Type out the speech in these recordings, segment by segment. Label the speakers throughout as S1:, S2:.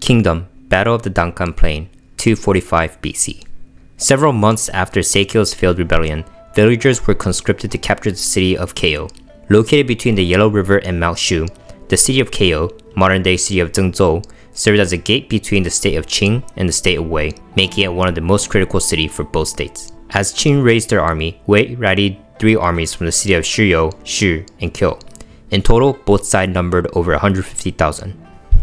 S1: Kingdom, Battle of the Dankan Plain, 245 BC. Several months after Seikyo's failed rebellion, villagers were conscripted to capture the city of Keio. Located between the Yellow River and Mount Shu, the city of Keio, modern-day city of Zhengzhou, served as a gate between the state of Qing and the state of Wei, making it one of the most critical cities for both states. As Qing raised their army, Wei rallied 3 armies from the city of Shiyou, Shu, and Kyo. In total, both sides numbered over 150,000.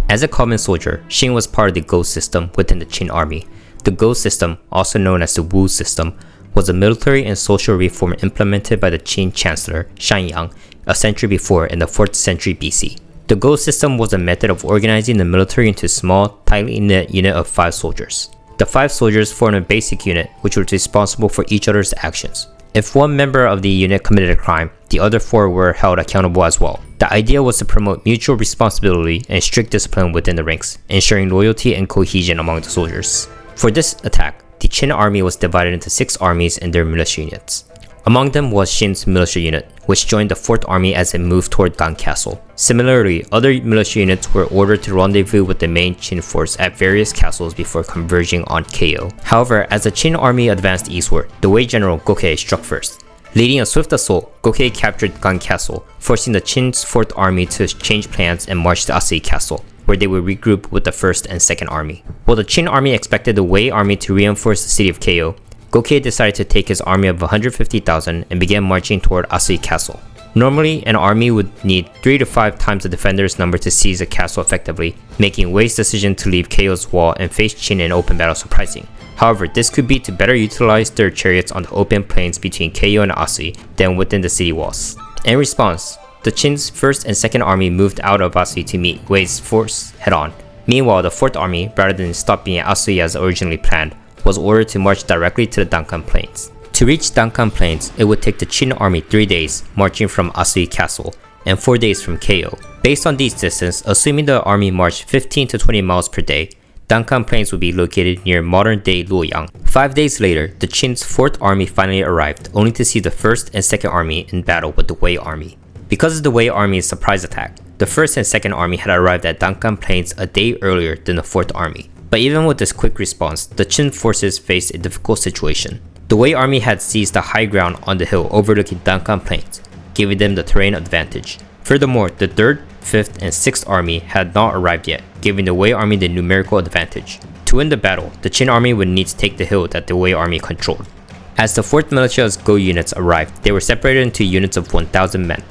S1: As a common soldier, Xin was part of the Go system within the Qin army. The Go system, also known as the Wu system, was a military and social reform implemented by the Qin chancellor, Shanyang, a century before in the 4th century BC. The Go system was a method of organizing the military into a small, tightly knit unit of 5 soldiers. The 5 soldiers formed a basic unit which was responsible for each other's actions. If one member of the unit committed a crime, the other 4 were held accountable as well. The idea was to promote mutual responsibility and strict discipline within the ranks, ensuring loyalty and cohesion among the soldiers. For this attack, the Qin army was divided into 6 armies and their militia units. Among them was Xin's militia unit, which joined the 4th army as it moved toward Gan Castle. Similarly, other militia units were ordered to rendezvous with the main Qin force at various castles before converging on Keio. However, as the Qin army advanced eastward, the Wei general Gokei struck first. Leading a swift assault, Gokei captured Gan Castle, forcing the Qin's 4th army to change plans and march to Asui Castle, where they would regroup with the 1st and 2nd army. While the Qin army expected the Wei army to reinforce the city of Keio, Gokei decided to take his army of 150,000 and began marching toward Asui Castle. Normally, an army would need 3 to 5 times the defenders' number to seize a castle effectively, making Wei's decision to leave Keio's wall and face Qin in open battle surprising. However, this could be to better utilize their chariots on the open plains between Keio and Asui than within the city walls. In response, the Qin's 1st and 2nd army moved out of Asui to meet Wei's force head-on. Meanwhile, the 4th army, rather than stopping at Asui as originally planned, was ordered to march directly to the Dankan Plains. To reach Dankan Plains, it would take the Qin army 3 days, marching from Asui Castle, and 4 days from Keio. Based on these distances, assuming the army marched 15 to 20 miles per day, Dankan Plains would be located near modern-day Luoyang. 5 days later, the Qin's 4th army finally arrived, only to see the 1st and 2nd army in battle with the Wei army. Because of the Wei army's surprise attack, the 1st and 2nd army had arrived at Dankan Plains a day earlier than the 4th army. But even with this quick response, the Qin forces faced a difficult situation. The Wei army had seized the high ground on the hill overlooking Dankan Plains, giving them the terrain advantage. Furthermore, the 3rd, 5th, and 6th army had not arrived yet, giving the Wei army the numerical advantage. To win the battle, the Qin army would need to take the hill that the Wei army controlled. As the 4th militia's Go units arrived, they were separated into units of 1,000 men.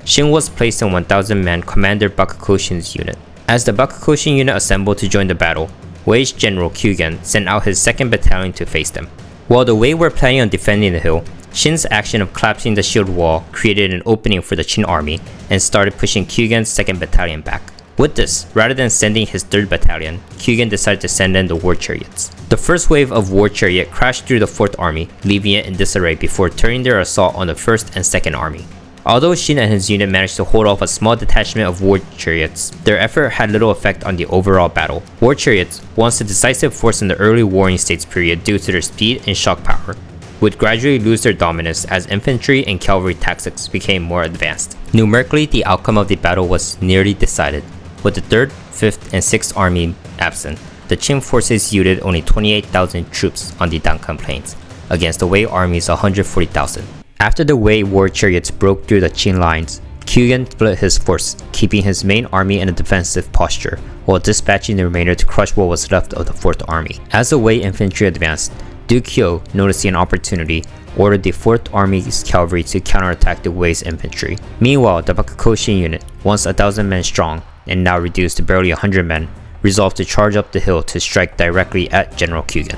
S1: Xin was placed in 1,000-man Commander Bakukoshin's unit. As the Bakukoshin unit assembled to join the battle, Wei's general Kyugen sent out his 2nd battalion to face them. While the Wei were planning on defending the hill, Xin's action of collapsing the shield wall created an opening for the Qin army and started pushing Kyugen's 2nd battalion back. With this, rather than sending his 3rd battalion, Kyugen decided to send in the war chariots. The first wave of war chariot crashed through the 4th army, leaving it in disarray before turning their assault on the 1st and 2nd army. Although Xin and his unit managed to hold off a small detachment of war chariots, their effort had little effect on the overall battle. War chariots, once a decisive force in the early warring states period due to their speed and shock power, would gradually lose their dominance as infantry and cavalry tactics became more advanced. Numerically, the outcome of the battle was nearly decided. With the 3rd, 5th, and 6th army absent, the Qin forces yielded only 28,000 troops on the Dankan Plains, against the Wei army's 140,000. After the Wei war chariots broke through the Qin lines, Kyugen split his force, keeping his main army in a defensive posture, while dispatching the remainder to crush what was left of the 4th army. As the Wei infantry advanced, Duke Hyo, noticing an opportunity, ordered the 4th Army's cavalry to counterattack the Wei's infantry. Meanwhile, the Bakukoshin unit, once 1,000 men strong and now reduced to barely 100 men, resolved to charge up the hill to strike directly at General Kyugen.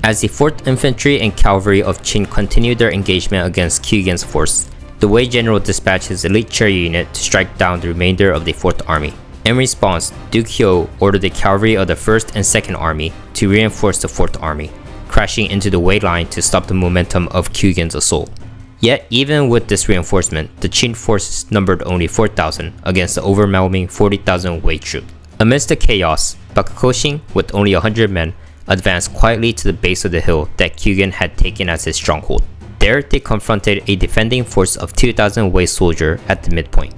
S1: As the 4th Infantry and Cavalry of Qin continued their engagement against Kyugen's force, the Wei general dispatched his elite chariot unit to strike down the remainder of the 4th Army. In response, Duke Hyo ordered the cavalry of the 1st and 2nd Army to reinforce the 4th Army, crashing into the Wei line to stop the momentum of Kyugen's assault. Yet, even with this reinforcement, the Qin forces numbered only 4,000 against the overwhelming 40,000 Wei troops. Amidst the chaos, Bakukoshin, with only 100 men, advanced quietly to the base of the hill that Kyugen had taken as his stronghold. There, they confronted a defending force of 2,000 Wei soldiers at the midpoint.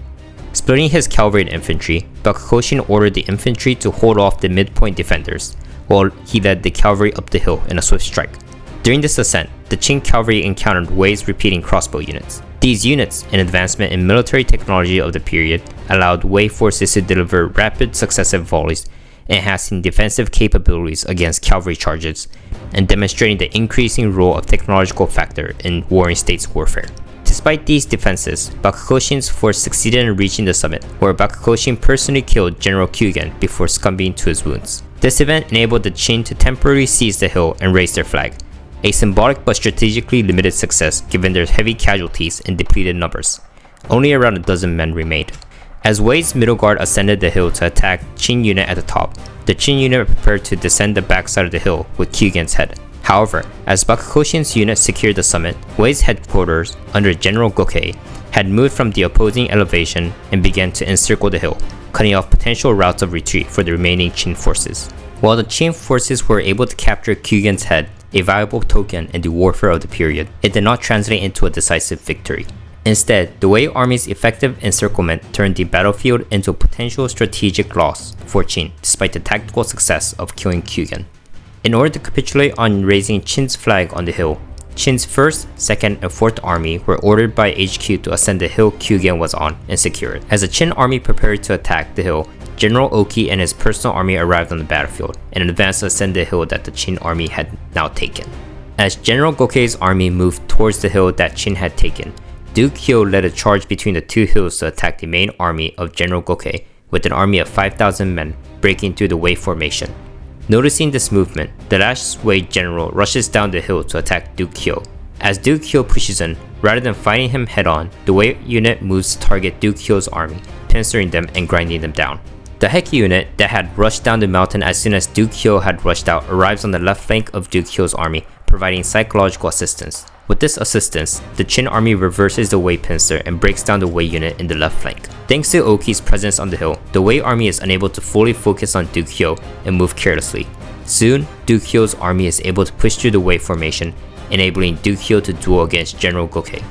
S1: Splitting his cavalry and infantry, Bakugoshin ordered the infantry to hold off the midpoint defenders, while he led the cavalry up the hill in a swift strike. During this ascent, the Qin cavalry encountered Wei's repeating crossbow units. These units, an advancement in military technology of the period, allowed Wei forces to deliver rapid successive volleys, enhancing defensive capabilities against cavalry charges, and demonstrating the increasing role of technological factor in warring states warfare. Despite these defenses, Bakugoshin's force succeeded in reaching the summit, where Bakugoshin personally killed General Kyugen before succumbing to his wounds. This event enabled the Qin to temporarily seize the hill and raise their flag, a symbolic but strategically limited success given their heavy casualties and depleted numbers. Only around a dozen men remained. As Wei's middle guard ascended the hill to attack Qin unit at the top, the Qin unit prepared to descend the backside of the hill with Kyugen's head. However, as Bakugoshin's unit secured the summit, Wei's headquarters, under General Gokei, had moved from the opposing elevation and began to encircle the hill, cutting off potential routes of retreat for the remaining Qin forces. While the Qin forces were able to capture Kyugen's head, a valuable token in the warfare of the period, it did not translate into a decisive victory. Instead, the Wei army's effective encirclement turned the battlefield into a potential strategic loss for Qin, despite the tactical success of killing Kyugen. In order to capitulate on raising Qin's flag on the hill, Qin's 1st, 2nd, and 4th Army were ordered by HQ to ascend the hill Kyugen was on and secure it. As the Qin army prepared to attack the hill, General Oki and his personal army arrived on the battlefield and advanced to ascend the hill that the Qin army had now taken. As General Gokei's army moved towards the hill that Qin had taken, Duke Hyo led a charge between the two hills to attack the main army of General Gokei with an army of 5,000 men breaking through the Wei formation. Noticing this movement, the last Wei general rushes down the hill to attack Duke Hyo. As Duke Hyo pushes in, rather than fighting him head-on, the Wei unit moves to target Duke Hyo's army, pincering them and grinding them down. The Heki unit that had rushed down the mountain as soon as Duke Hyo had rushed out arrives on the left flank of Duke Hyo's army, providing psychological assistance. With this assistance, the Qin army reverses the Wei pincer and breaks down the Wei unit in the left flank. Thanks to Oki's presence on the hill, the Wei army is unable to fully focus on Duke Hyo and move carelessly. Soon, Duke Hyo's army is able to push through the Wei formation, enabling Duke Hyo to duel against General Gokei.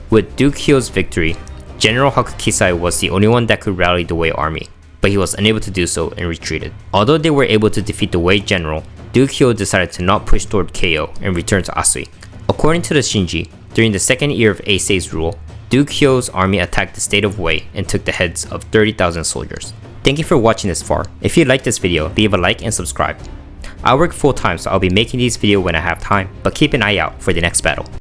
S1: With Duke Hyo's victory, General Hakukisai was the only one that could rally the Wei army, but he was unable to do so and retreated. Although they were able to defeat the Wei general, Duke Hyo decided to not push toward Keio and return to Asui. According to the Shinji, during the second year of Eisei's rule, Duke Hyo's army attacked the state of Wei and took the heads of 30,000 soldiers. Thank you for watching this far. If you liked this video, leave a like and subscribe. I work full time, so I'll be making these videos when I have time, but keep an eye out for the next battle.